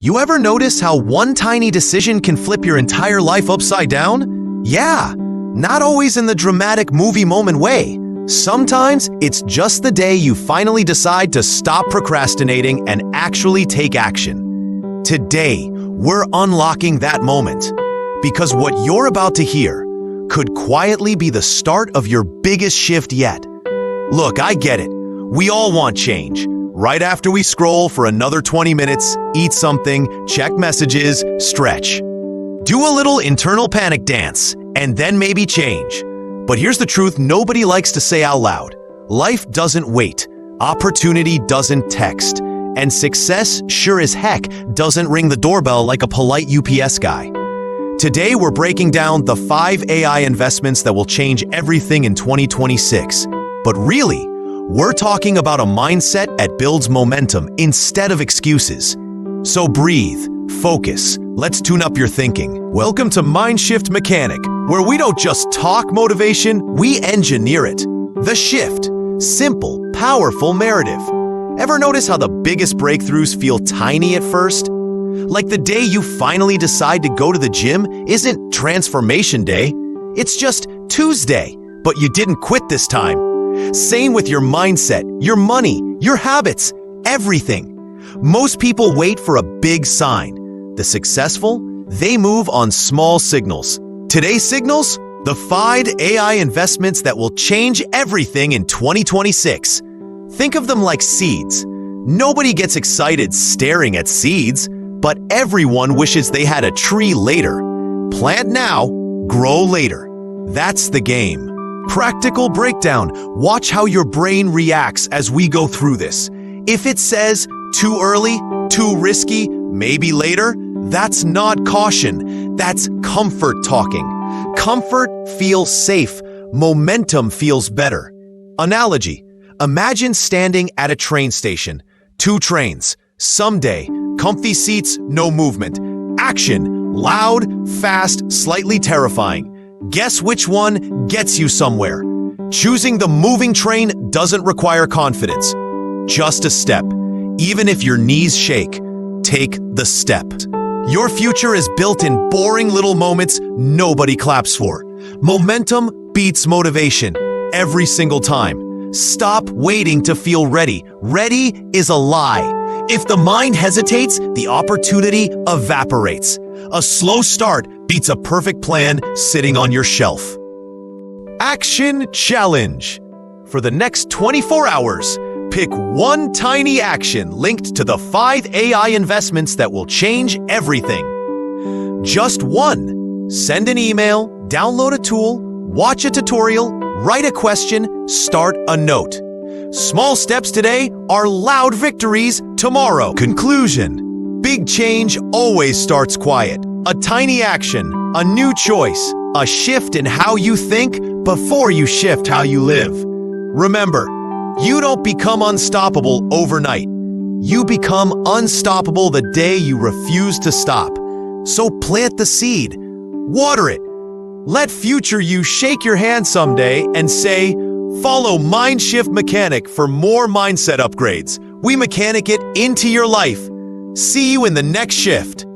You ever notice how one tiny decision can flip your entire life upside down? Yeah, not always in the dramatic movie moment way. Sometimes it's just the day you finally decide to stop procrastinating and actually take action. Today, we're unlocking that moment, because what you're about to hear could quietly be the start of your biggest shift yet. Look, I get it. We all want change. Right after we scroll for another 20 minutes, eat something, check messages, stretch. Do a little internal panic dance, and then maybe change. But here's the truth nobody likes to say out loud. Life doesn't wait. Opportunity doesn't text. And success, sure as heck, doesn't ring the doorbell like a polite UPS guy. Today, we're breaking down the 5 AI investments that will change everything in 2026. But really, we're talking about a mindset that builds momentum instead of excuses. So breathe, focus, let's tune up your thinking. Welcome to MindShift Mechanic, where we don't just talk motivation, we engineer it. The Shift. Simple, powerful narrative. Ever notice how the biggest breakthroughs feel tiny at first? Like the day you finally decide to go to the gym isn't Transformation Day. It's just Tuesday, but you didn't quit this time. Same with your mindset, your money, your habits, everything. Most people wait for a big sign. The successful, they move on small signals. Today's signals? The 5 AI investments that will change everything in 2026. Think of them like seeds. Nobody gets excited staring at seeds, but everyone wishes they had a tree later. Plant now, grow later. That's the game. Practical breakdown. Watch how your brain reacts as we go through this. If it says too early, too risky, maybe later, that's not caution. That's comfort talking. Comfort feels safe. Momentum feels better. Analogy. Imagine standing at a train station. 2 trains. Someday, comfy seats, no movement. Action. Loud, fast, slightly terrifying. Guess which one gets you somewhere? Choosing the moving train doesn't require confidence. Just a step. Even if your knees shake, take the step. Your future is built in boring little moments nobody claps for. Momentum beats motivation every single time. Stop waiting to feel ready. Ready is a lie. If the mind hesitates, the opportunity evaporates. A slow start beats a perfect plan sitting on your shelf. Action Challenge. For the next 24 hours, pick one tiny action linked to the 5 AI investments that will change everything. Just one. Send an email, download a tool, watch a tutorial, write a question, start a note. Small steps today are loud victories tomorrow. Conclusion. Big change always starts quiet. A tiny action, a new choice, a shift in how you think before you shift how you live. Remember, you don't become unstoppable overnight. You become unstoppable the day you refuse to stop. So plant the seed, water it. Let future you shake your hand someday and say, follow MindShift Mechanic for more mindset upgrades. We mechanic it into your life. See you in the next shift.